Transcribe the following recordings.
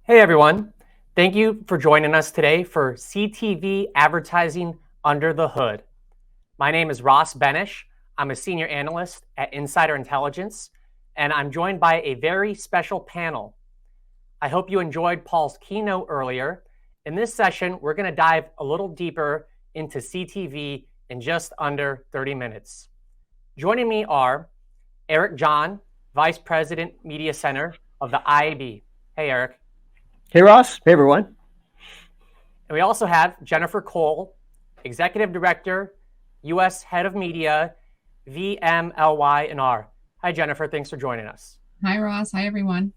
Hey everyone, thank you for joining us today for CTV Advertising Under the Hood. My name is Ross Benish. I'm a senior analyst at Insider Intelligence, and I'm joined by a very special panel. I hope you enjoyed Paul's keynote earlier. In this session, we're going to dive a little deeper into CTV in just under 30 minutes. Joining me are Eric John, Vice President Media Center of the IAB. Hey, Eric. Hey, Ross. Hey, everyone. And we also have Jennifer Cole, Executive Director, U.S. Head of Media, VMLY&R. Hi, Jennifer. Thanks for joining us. Hi, Ross. Hi, everyone.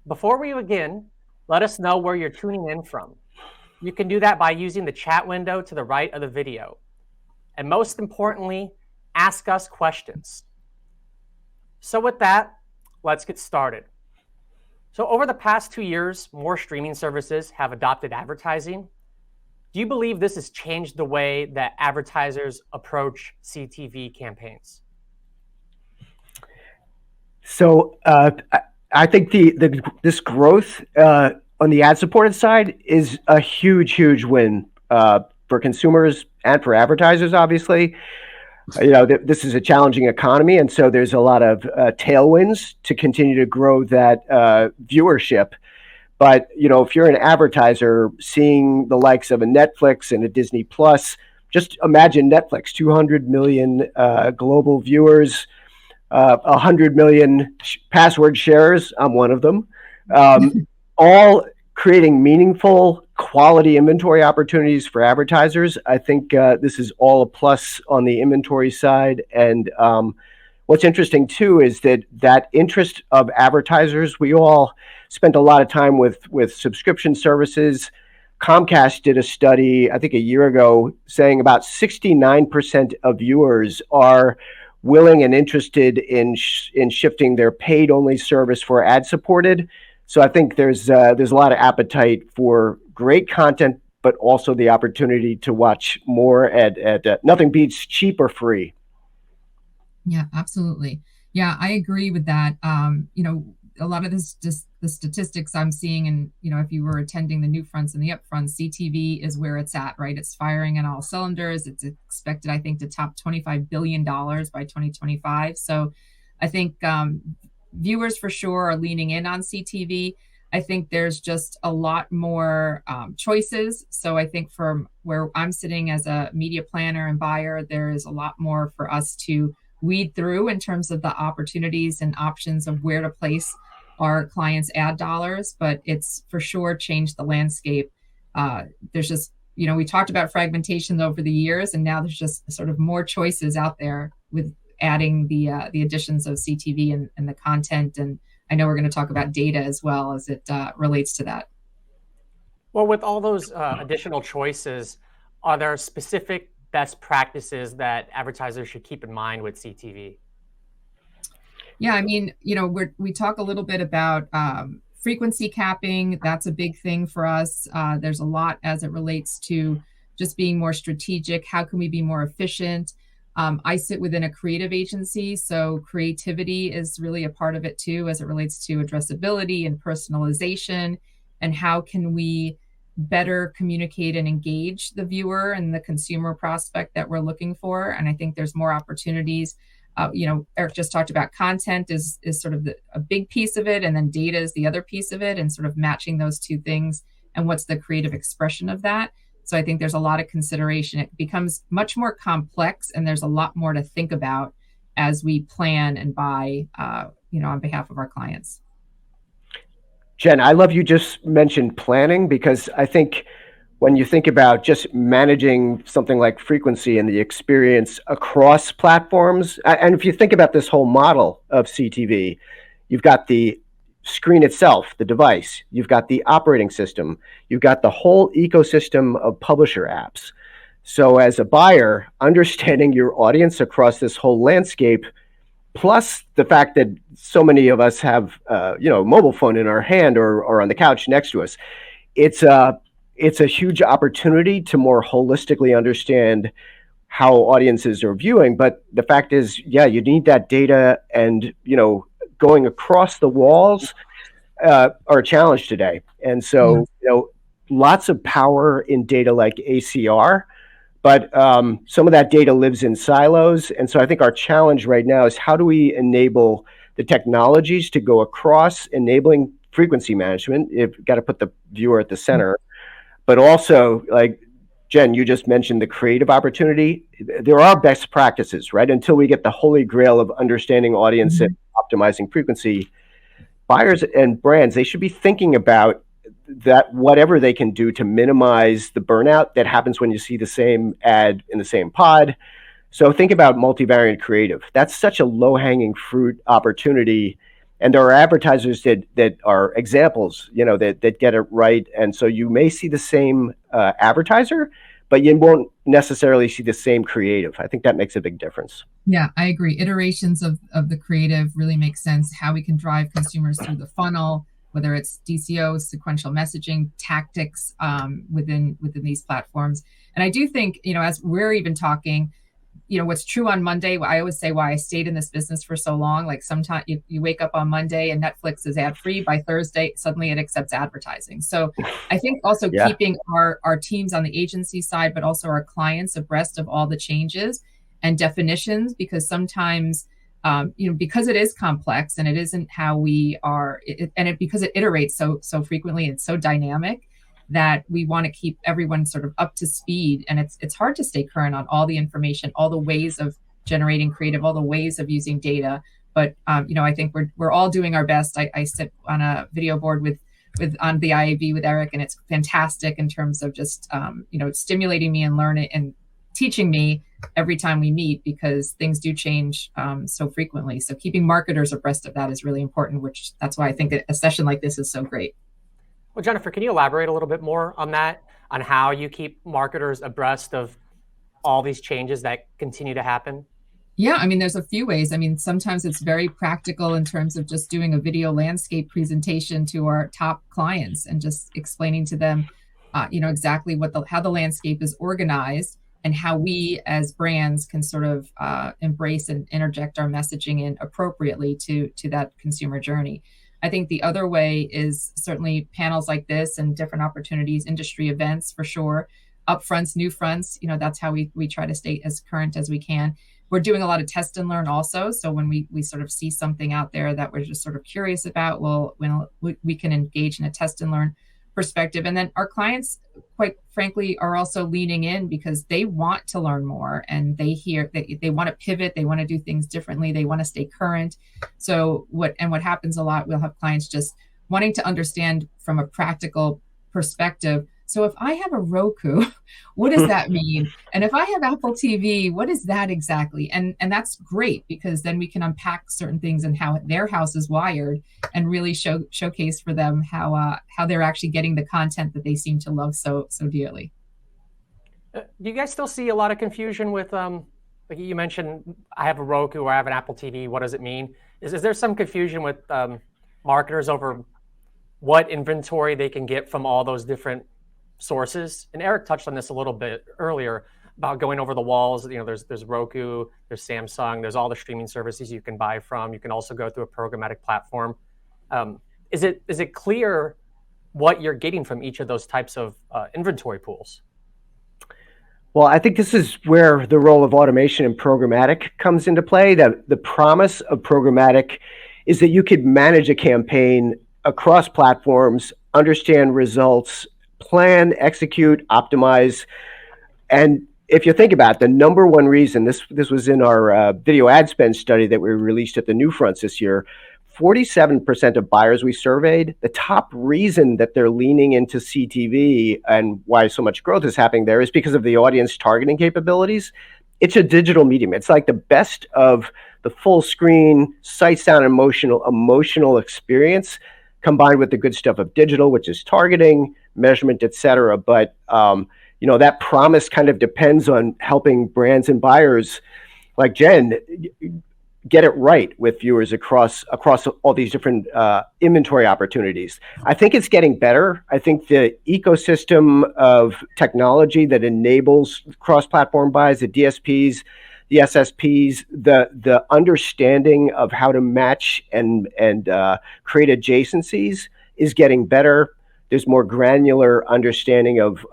Before we begin, let us know where you're tuning in from. You can do that by using the chat window to the right of the video. And most importantly, ask us questions. So with that, let's get started. So over the past 2 years, more streaming services have adopted advertising. Do you believe this has changed the way that advertisers approach CTV campaigns? So I think this growth on the ad-supported side is a huge win for consumers and for advertisers, obviously. This is a challenging economy, and so there's a lot of tailwinds to continue to grow that viewership. But, if you're an advertiser seeing the likes of a Netflix and a Disney Plus, just imagine Netflix, 200 million global viewers, 100 million password shares. I'm one of them. All creating meaningful quality inventory opportunities for advertisers. I think this is all a plus on the inventory side. And what's interesting too is that interest of advertisers, we all spent a lot of time with subscription services. Comcast did a study, I think a year ago, saying about 69% of viewers are willing and interested in shifting their paid only service for ad supported. So I think there's a lot of appetite for great content, but also the opportunity to watch more at nothing beats cheap or free. Yeah, absolutely. Yeah, I agree with that. A lot of this, just the statistics I'm seeing, and if you were attending the new fronts and the upfronts, CTV is where it's at, right? It's firing on all cylinders. It's expected, I think, to top $25 billion by 2025. So I think viewers for sure are leaning in on CTV. I think there's just a lot more choices. So I think from where I'm sitting as a media planner and buyer, there is a lot more for us to weed through in terms of the opportunities and options of where to place our clients' ad dollars. But it's for sure changed the landscape. There's just, we talked about fragmentation over the years, and now there's just sort of more choices out there with adding the additions of CTV and the content. And I know we're going to talk about data as well as it relates to that. Well, with all those additional choices, are there specific best practices that advertisers should keep in mind with CTV? Yeah, I mean, we talk a little bit about frequency capping. That's a big thing for us. There's a lot as it relates to just being more strategic. How can we be more efficient? I sit within a creative agency, so creativity is really a part of it too, as it relates to addressability and personalization, and how can we better communicate and engage the viewer and the consumer prospect that we're looking for. And I think there's more opportunities. Eric just talked about content is sort of a big piece of it, and then data is the other piece of it, and sort of matching those two things and what's the creative expression of that. So I think there's a lot of consideration. It becomes much more complex, and there's a lot more to think about as we plan and buy, on behalf of our clients. Jen, I love you just mentioned planning, because I think when you think about just managing something like frequency and the experience across platforms, and if you think about this whole model of CTV, you've got the screen itself, the device, you've got the operating system, you've got the whole ecosystem of publisher apps. So as a buyer, understanding your audience across this whole landscape, plus the fact that so many of us have a mobile phone in our hand or on the couch next to us, it's a huge opportunity to more holistically understand how audiences are viewing. But the fact is, you need that data, and going across the walls, are a challenge today. And so, lots of power in data like ACR, but some of that data lives in silos. And so I think our challenge right now is how do we enable the technologies to go across, enabling frequency management. You've got to put the viewer at the center, but also, like Jen, you just mentioned the creative opportunity. There are best practices, right? Until we get the holy grail of understanding audience and optimizing frequency, buyers and brands, they should be thinking about that, whatever they can do to minimize the burnout that happens when you see the same ad in the same pod. So think about multivariate creative. That's such a low-hanging fruit opportunity. And there are advertisers that are examples, that get it right. And so you may see the same advertiser, but you won't necessarily see the same creative. I think that makes a big difference. Yeah, I agree. Iterations of the creative really make sense. How we can drive consumers through the funnel, whether it's DCO, sequential messaging, tactics within these platforms. And I do think, as we're even talking, what's true on Monday, I always say why I stayed in this business for so long. Like sometimes you wake up on Monday and Netflix is ad free. By Thursday, suddenly it accepts advertising. So I think also keeping our teams on the agency side, but also our clients abreast of all the changes and definitions, because sometimes, because it is complex and it isn't how we are, because it iterates so frequently and so dynamic, that we want to keep everyone sort of up to speed. And it's hard to stay current on all the information, all the ways of generating creative, all the ways of using data. But I think we're all doing our best. I sit on a video board with on the IAB with Eric, and it's fantastic in terms of just stimulating me and learning and teaching me every time we meet, because things do change so frequently. So keeping marketers abreast of that is really important, which that's why I think a session like this is so great. Well, Jennifer, can you elaborate a little bit more on that, on how you keep marketers abreast of all these changes that continue to happen? Yeah, there's a few ways. Sometimes it's very practical in terms of just doing a video landscape presentation to our top clients and just explaining to them, exactly how the landscape is organized and how we as brands can sort of embrace and interject our messaging in appropriately to that consumer journey. I think the other way is certainly panels like this and different opportunities, industry events for sure, upfronts, new fronts. That's how we try to stay as current as we can. We're doing a lot of test and learn also. So when we sort of see something out there that we're just sort of curious about, we can engage in a test and learn perspective. And then our clients, quite frankly, are also leaning in because they want to learn more, and they hear that they want to pivot, they want to do things differently, they want to stay current. So what happens a lot, we'll have clients just wanting to understand from a practical perspective. So if I have a Roku, what does that mean? And if I have Apple TV, what is that exactly? And that's great, because then we can unpack certain things and how their house is wired, and really showcase for them how they're actually getting the content that they seem to love so dearly. Do you guys still see a lot of confusion with, like you mentioned, I have a Roku or I have an Apple TV, what does it mean? Is there some confusion with marketers over what inventory they can get from all those different sources? And Eric touched on this a little bit earlier about going over the walls. There's Roku, there's Samsung, there's all the streaming services you can buy from. You can also go through a programmatic platform. Is it clear what you're getting from each of those types of inventory pools? Well, I think this is where the role of automation and programmatic comes into play. The promise of programmatic is that you could manage a campaign across platforms, understand results, plan, execute, optimize. And if you think about it, the number one reason, this was in our video ad spend study that we released at the New Fronts this year, 47% of buyers we surveyed, the top reason that they're leaning into CTV and why so much growth is happening there is because of the audience targeting capabilities. It's a digital medium. It's like the best of the full screen, sight, sound, emotional experience combined with the good stuff of digital, which is targeting, measurement, et cetera. But that promise kind of depends on helping brands and buyers like Jen get it right with viewers across all these different inventory opportunities. I think it's getting better. I think the ecosystem of technology that enables cross-platform buys, the DSPs, the SSPs, the understanding of how to match and create adjacencies is getting better. There's more granular understanding of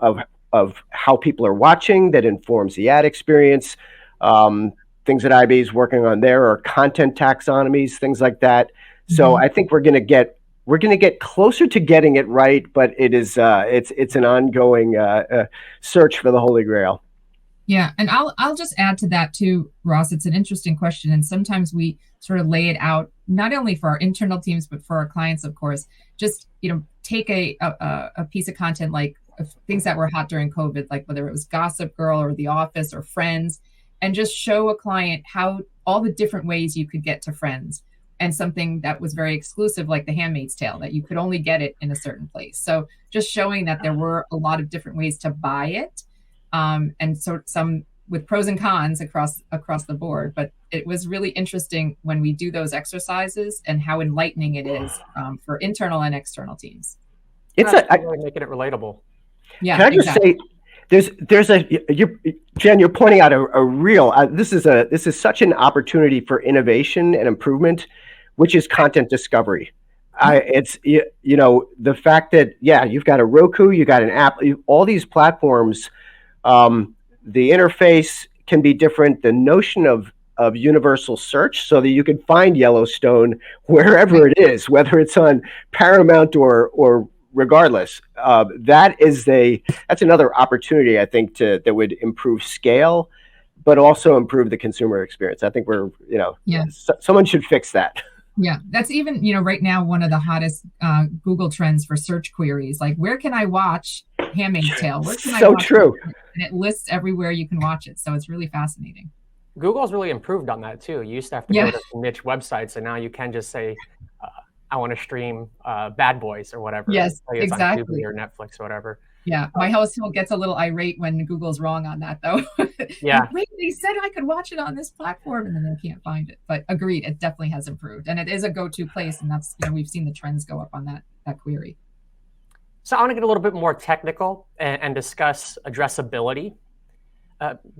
how people are watching that informs the ad experience. Things that IB is working on there are content taxonomies, things like that. So I think we're going to get closer to getting it right, but it's an ongoing search for the Holy Grail. Yeah, and I'll just add to that too, Ross. It's an interesting question, and sometimes we sort of lay it out not only for our internal teams but for our clients, of course. Just take a piece of content like things that were hot during COVID, like whether it was Gossip Girl or The Office or Friends, and just show a client how all the different ways you could get to Friends, and something that was very exclusive like The Handmaid's Tale, that you could only get it in a certain place. So just showing that there were a lot of different ways to buy it. And so some with pros and cons across the board. But it was really interesting when we do those exercises and how enlightening it is for internal and external teams. It's really making it relatable. Yeah. Can I just say, Jen, you're pointing out a real. This is such an opportunity for innovation and improvement, which is content discovery. It's the fact that you've got a Roku, you got an app, all these platforms. The interface can be different. The notion of universal search, so that you can find Yellowstone wherever it is, whether it's on Paramount or regardless. That's another opportunity, I think, that would improve scale, but also improve the consumer experience. I think someone should fix that. Yeah, that's even, right now, one of the hottest Google trends for search queries, like where can I watch Handmaid's Tale? Where can I watch true. It? And it lists everywhere you can watch it. So it's really fascinating. Google's really improved on that too. You used to have to go to niche websites, and now you can just say, I want to stream Bad Boys or whatever. Yes, it's exactly. On TV or Netflix or whatever. Yeah, my household gets a little irate when Google's wrong on that, though. Yeah. Like, wait, they said I could watch it on this platform, and then they can't find it. But agreed, it definitely has improved, and it is a go-to place, and that's we've seen the trends go up on that query. So I want to get a little bit more technical and discuss addressability.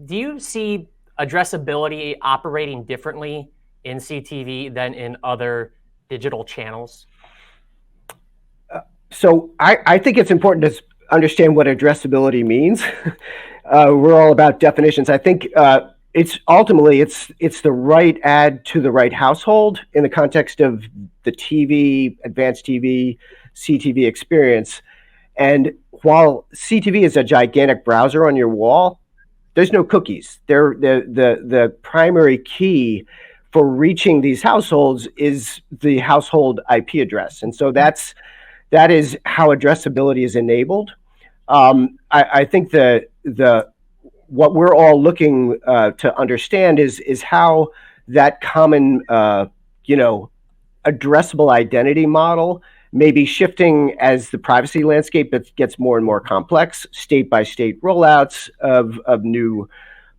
Do you see addressability operating differently in CTV than in other digital channels? So I think it's important to understand what addressability means. We're all about definitions. I think it's the right ad to the right household in the context of the TV, advanced TV, CTV experience. And while CTV is a gigantic browser on your wall, there's no cookies. The primary key for reaching these households is the household IP address. And so that is how addressability is enabled. I think what we're all looking to understand is how that common addressable identity model may be shifting as the privacy landscape gets more and more complex, state by state rollouts of new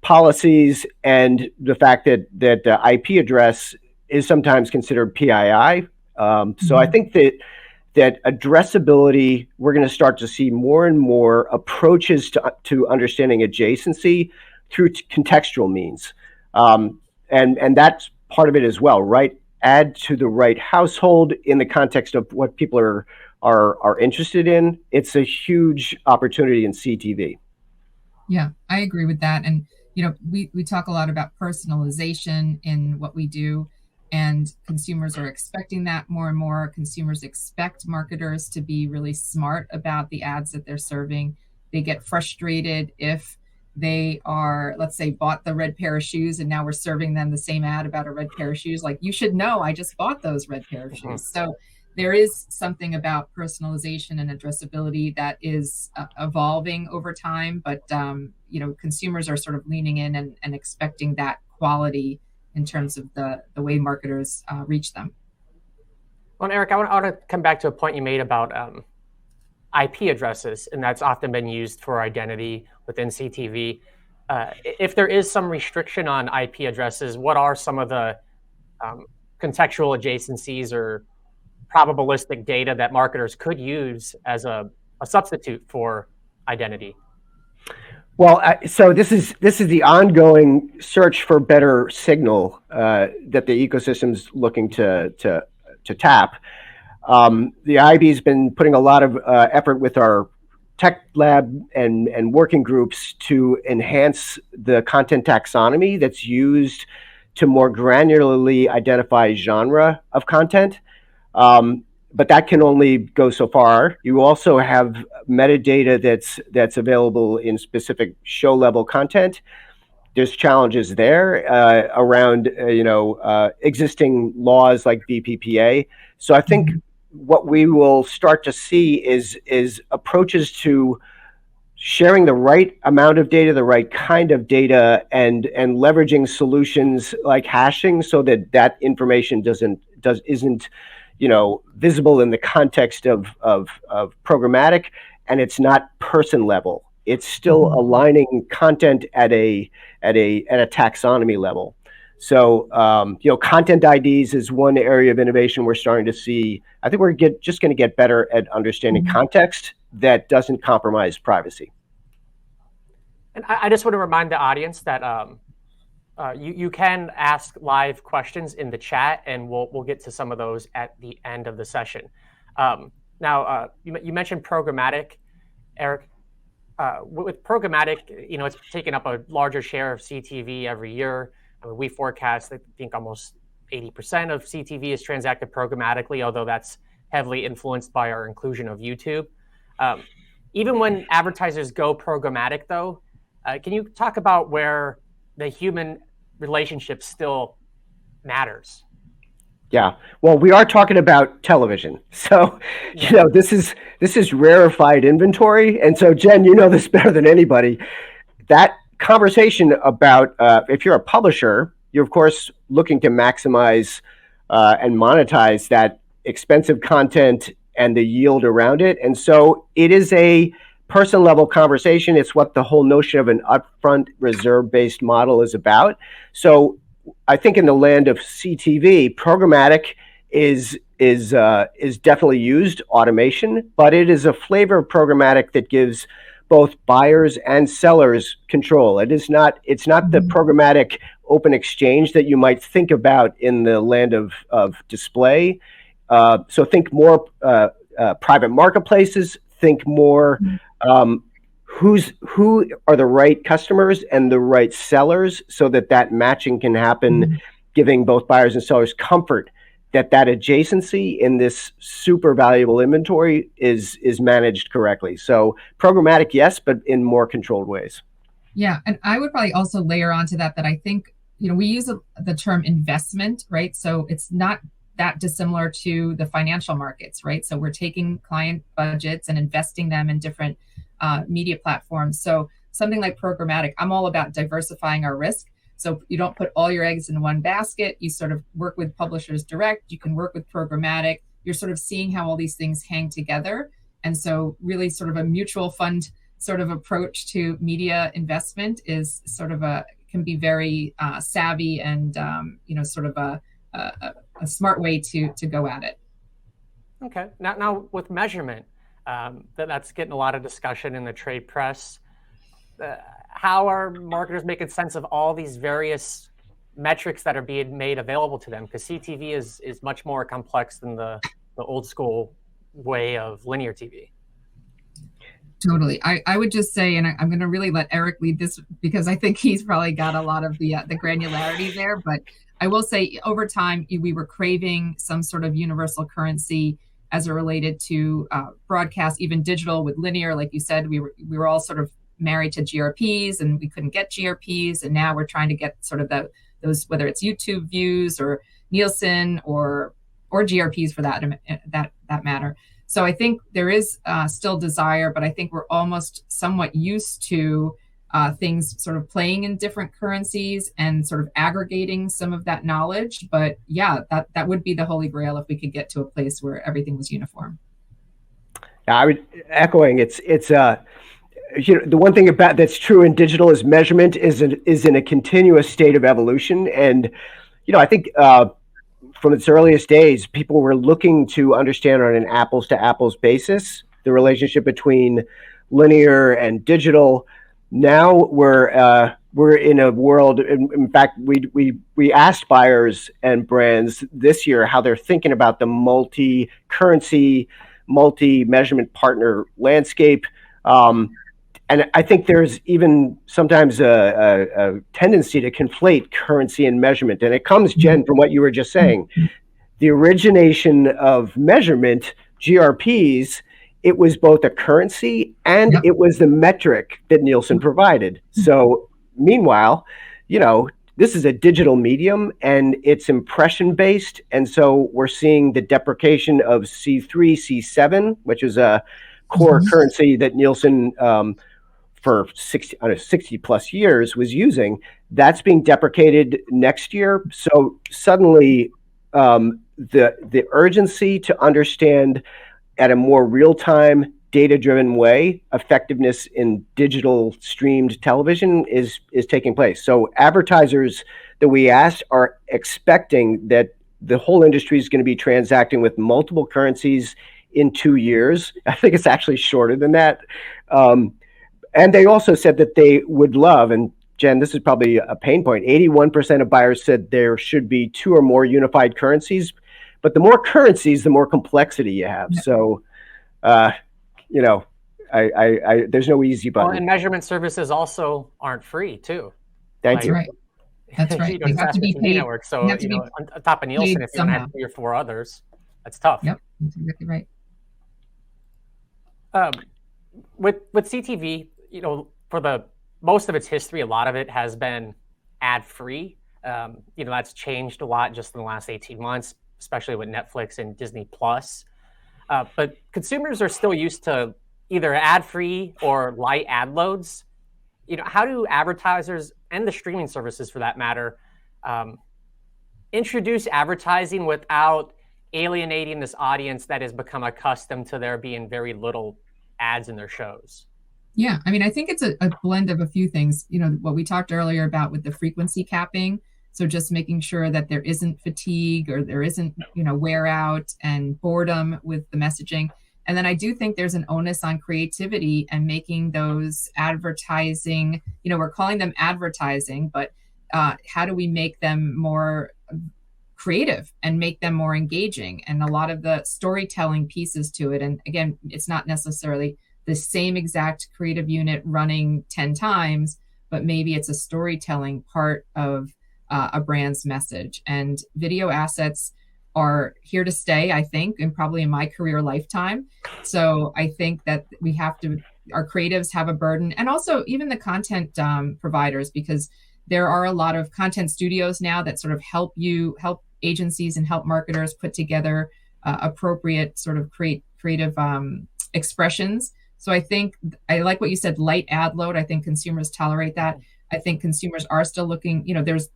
policies, and the fact that the IP address is sometimes considered PII. So I think that addressability, we're going to start to see more and more approaches to understanding adjacency through contextual means. And that's part of it as well, right? Add to the right household in the context of what people are interested in. It's a huge opportunity in CTV. Yeah, I agree with that. And, we talk a lot about personalization in what we do, and consumers are expecting that more and more. Consumers expect marketers to be really smart about the ads that they're serving. They get frustrated if they are, let's say, bought the red pair of shoes and now we're serving them the same ad about a red pair of shoes. Like, you should know I just bought those red pair of shoes. So there is something about personalization and addressability that is evolving over time, but consumers are sort of leaning in and expecting that quality in terms of the way marketers reach them. Well, Eric, I want to come back to a point you made about IP addresses, and that's often been used for identity within CTV. If there is some restriction on IP addresses, what are some of the contextual adjacencies or probabilistic data that marketers could use as a substitute for identity? Well, so this is the ongoing search for better signal that the ecosystem's looking to tap. The IB's been putting a lot of effort with our tech lab and working groups to enhance the content taxonomy that's used to more granularly identify genre of content. But that can only go so far. You also have metadata that's available in specific show level content. There's challenges there around existing laws like VPPA. So I think what we will start to see is approaches to sharing the right amount of data, the right kind of data, and leveraging solutions like hashing so that that information isn't visible in the context of programmatic, and it's not person level. It's still aligning content at a taxonomy level. So content IDs is one area of innovation we're starting to see. I think we're just going to get better at understanding context that doesn't compromise privacy. And I just want to remind the audience that you can ask live questions in the chat, and we'll get to some of those at the end of the session. Now, you mentioned programmatic, Eric. With programmatic, it's taken up a larger share of CTV every year. I mean, we forecast, I think, almost 80% of CTV is transacted programmatically, although that's heavily influenced by our inclusion of YouTube. Even when advertisers go programmatic, though, can you talk about where the human relationship still matters? Yeah, well, we are talking about television, so this is rarefied inventory, and so Jen, you know this better than anybody. That conversation about if you're a publisher, you're of course looking to maximize and monetize that expensive content and the yield around it, and so it is a person level conversation. It's what the whole notion of an upfront reserve based model is about. So I think in the land of CTV, programmatic is definitely used automation, but it is a flavor of programmatic that gives both buyers and sellers control. It's not the programmatic open exchange that you might think about in the land of display. So think more private marketplaces. Think more who are the right customers and the right sellers, so that matching can happen, giving both buyers and sellers comfort that adjacency in this super valuable inventory is managed correctly. So programmatic, yes, but in more controlled ways. Yeah, and I would probably also layer onto that I think we use the term investment, right? So it's not that dissimilar to the financial markets, right? So we're taking client budgets and investing them in different media platforms. So something like programmatic, I'm all about diversifying our risk. So you don't put all your eggs in one basket. You sort of work with publishers direct. You can work with programmatic. You're sort of seeing how all these things hang together. And so really sort of a mutual fund sort of approach to media investment is sort of can be very savvy and, sort of a smart way to go at it. Okay. Now with measurement, that's getting a lot of discussion in the trade press. How are marketers making sense of all these various metrics that are being made available to them? Because CTV is much more complex than the old school way of linear TV. Totally. I would just say, and I'm going to really let Eric lead this because I think he's probably got a lot of the granularity there. But I will say over time, we were craving some sort of universal currency as it related to broadcast, even digital with linear. Like you said, we were all sort of married to GRPs and we couldn't get GRPs. And now we're trying to get sort of those, whether it's YouTube views or Nielsen or GRPs for that matter. So I think there is still desire, but I think we're almost somewhat used to things sort of playing in different currencies and sort of aggregating some of that knowledge. But yeah, that would be the holy grail if we could get to a place where everything was uniform. Yeah, I would echoing. It's the one thing about that's true in digital is measurement is in a continuous state of evolution, and I think. From its earliest days, people were looking to understand on an apples to apples basis the relationship between linear and digital. Now we're in a world. In fact, we asked buyers and brands this year how they're thinking about the multi-currency, multi-measurement partner landscape. And I think there's even sometimes a tendency to conflate currency and measurement. And it comes, Jen, from what you were just saying. The origination of measurement, GRPs, it was both a currency and it was the metric that Nielsen provided. So meanwhile, this is a digital medium and it's impression based. And so we're seeing the deprecation of C3, C7, which is a core currency that Nielsen for 60 plus years was using. That's being deprecated next year. So suddenly the urgency to understand at a more real-time, data-driven way effectiveness in digital streamed television is taking place. So advertisers that we asked are expecting that the whole industry is going to be transacting with multiple currencies in 2 years. I think it's actually shorter than that. And they also said that they would love, and Jen, this is probably a pain point, 81% of buyers said there should be 2 or more unified currencies. But the more currencies, the more complexity you have. So, there's no easy button. Well, and measurement services also aren't free, too. Thank you. Right. That's right. They have to be paid. Network, so on top of Nielsen, if you don't have 3 or 4 others, that's tough. Yep, that's exactly right. With CTV, for the most of its history, a lot of it has been ad-free. That's changed a lot just in the last 18 months, especially with Netflix and Disney Plus. But consumers are still used to either ad-free or light ad loads. How do advertisers and the streaming services, for that matter, introduce advertising without alienating this audience that has become accustomed to there being very little ads in their shows? Yeah, I mean, I think it's a blend of a few things. What we talked earlier about with the frequency capping. So just making sure that there isn't fatigue or there isn't, wear out and boredom with the messaging. And then I do think there's an onus on creativity and making those advertising, we're calling them advertising, but how do we make them more creative and make them more engaging? And a lot of the storytelling pieces to it. And again, it's not necessarily the same exact creative unit running 10 times, but maybe it's a storytelling part of a brand's message. And video assets are here to stay, I think, and probably in my career lifetime. So I think that our creatives have a burden, and also even the content providers, because there are a lot of content studios now that sort of help agencies and help marketers put together appropriate sort of creative expressions. So I think I like what you said, light ad load. I think consumers tolerate that. I think consumers are still looking, there's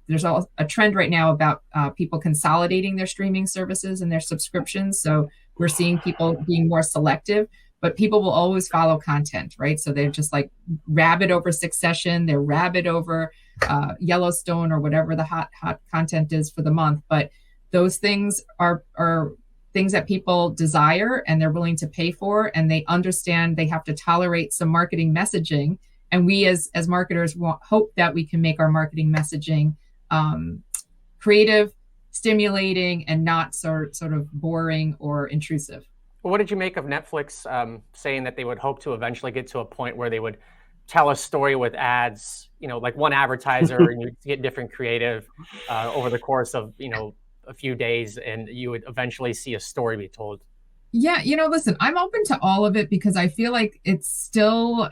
a trend right now about people consolidating their streaming services and their subscriptions. So we're seeing people being more selective, but people will always follow content, right? So they're just like rabid over Succession, they're rabid over Yellowstone or whatever the hot content is for the month. But those things are things that people desire and they're willing to pay for, and they understand they have to tolerate some marketing messaging. And we as marketers hope that we can make our marketing messaging creative, stimulating, and not sort of boring or intrusive. Well, what did you make of Netflix saying that they would hope to eventually get to a point where they would tell a story with ads, like one advertiser, and you get different creative over the course of, a few days, and you would eventually see a story be told? Yeah, listen, I'm open to all of it because I feel like it's still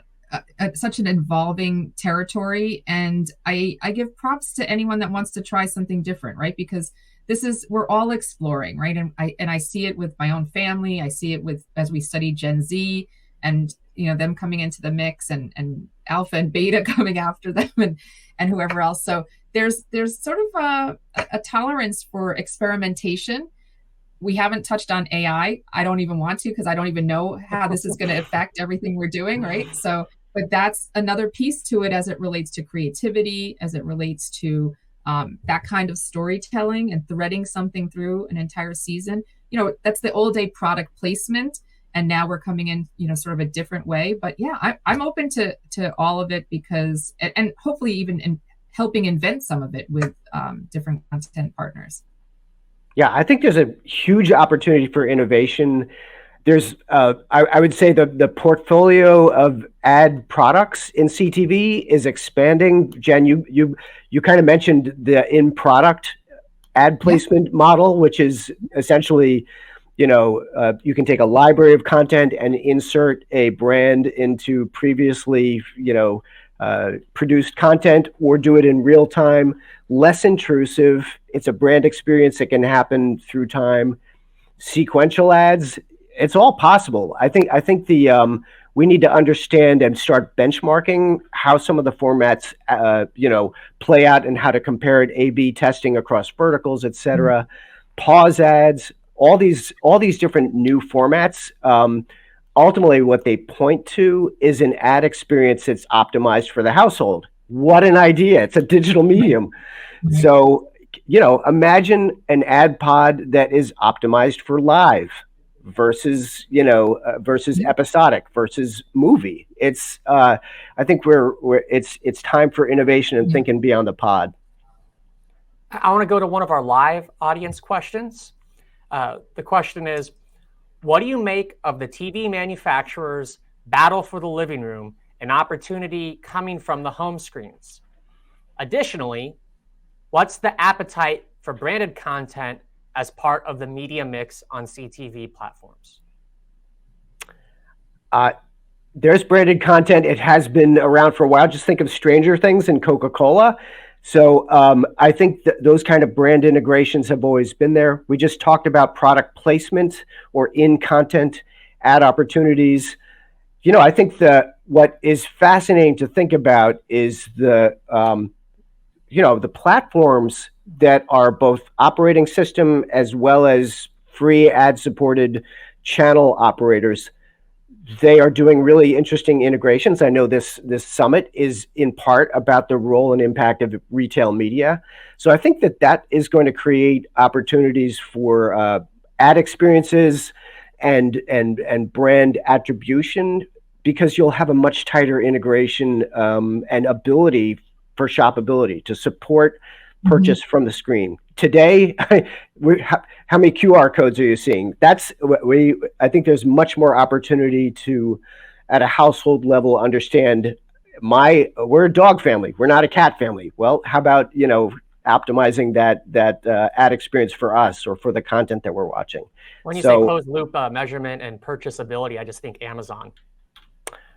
such an evolving territory, and I give props to anyone that wants to try something different, right? Because we're all exploring, right? And I see it with my own family. I see it as we study Gen Z and them coming into the mix, and alpha and beta coming after them, and whoever else. So there's sort of a tolerance for experimentation. We haven't touched on AI. I don't even want to, because I don't even know how this is going to affect everything we're doing, right? So, but that's another piece to it as it relates to creativity, as it relates to that kind of storytelling and threading something through an entire season. That's the old day product placement. and now we're coming in, sort of a different way. But yeah, I'm open to all of it, because, and hopefully even in helping invent some of it with different content partners. Yeah, I think there's a huge opportunity for innovation. There's, I would say the portfolio of ad products in CTV is expanding. Jen, you kind of mentioned the in product ad placement model, which is essentially, you can take a library of content and insert a brand into previously, produced content, or do it in real time, less intrusive. It's a brand experience that can happen through time. Sequential ads, it's all possible. I think we need to understand and start benchmarking how some of the formats, play out, and how to compare it, A/B testing across verticals, et cetera. Pause ads, all these different new formats. Ultimately, what they point to is an ad experience that's optimized for the household. What an idea! It's a digital medium, so imagine an ad pod that is optimized for live versus episodic versus movie. It's I think it's time for innovation and thinking beyond the pod. I want to go to one of our live audience questions. The question is, what do you make of the TV manufacturers' battle for the living room and opportunity coming from the home screens? Additionally, what's the appetite for branded content as part of the media mix on CTV platforms? There's branded content. It has been around for a while. Just think of Stranger Things and Coca-Cola. So I think those kind of brand integrations have always been there. We just talked about product placement or in-content ad opportunities. I think what is fascinating to think about is the platforms that are both operating system as well as free ad-supported channel operators. They are doing really interesting integrations. I know this summit is in part about the role and impact of retail media. So I think that is going to create opportunities for ad experiences and brand attribution, because you'll have a much tighter integration and ability for shoppability to support purchase from the screen. Today, how many QR codes are you seeing? I think there's much more opportunity to, at a household level, understand we're a dog family, we're not a cat family. Well, how about optimizing that ad experience for us or for the content that we're watching? When you say closed loop measurement and purchasability, I just think Amazon.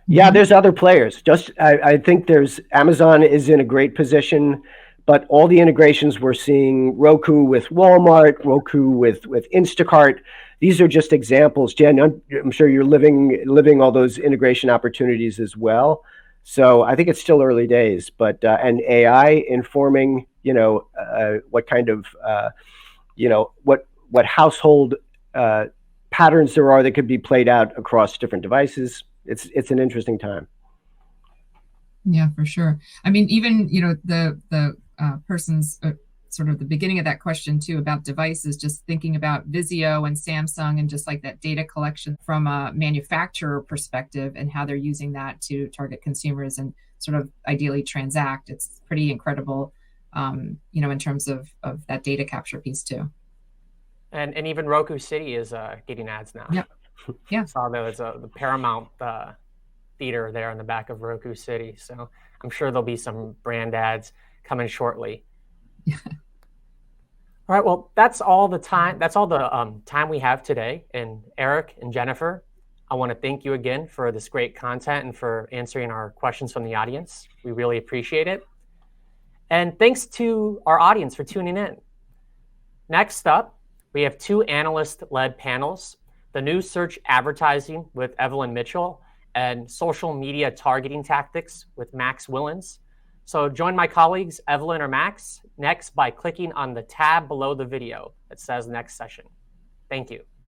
Yeah, there's other players. I think Amazon is in a great position. But all the integrations we're seeing, Roku with Walmart, Roku with Instacart, these are just examples. Jen, I'm sure you're living all those integration opportunities as well. So I think it's still early days, but and AI informing, what kind of, what household patterns there are that could be played out across different devices. It's an interesting time. Yeah, for sure. I mean, even the person's sort of the beginning of that question too about devices, just thinking about Vizio and Samsung and just like that data collection from a manufacturer perspective and how they're using that to target consumers and sort of ideally transact. It's pretty incredible, in terms of that data capture piece too. And even Roku City is getting ads now. Yeah. Saw there was the Paramount theater there in the back of Roku City. So I'm sure there'll be some brand ads coming shortly. Yeah. All right. Well, that's all the time. That's all the time we have today. And Eric and Jennifer, I want to thank you again for this great content and for answering our questions from the audience. We really appreciate it. And thanks to our audience for tuning in. Next up, we have 2 analyst-led panels: the new search advertising with Evelyn Mitchell and social media targeting tactics with Max Willens. So join my colleagues, Evelyn or Max, next by clicking on the tab below the video that says next session. Thank you.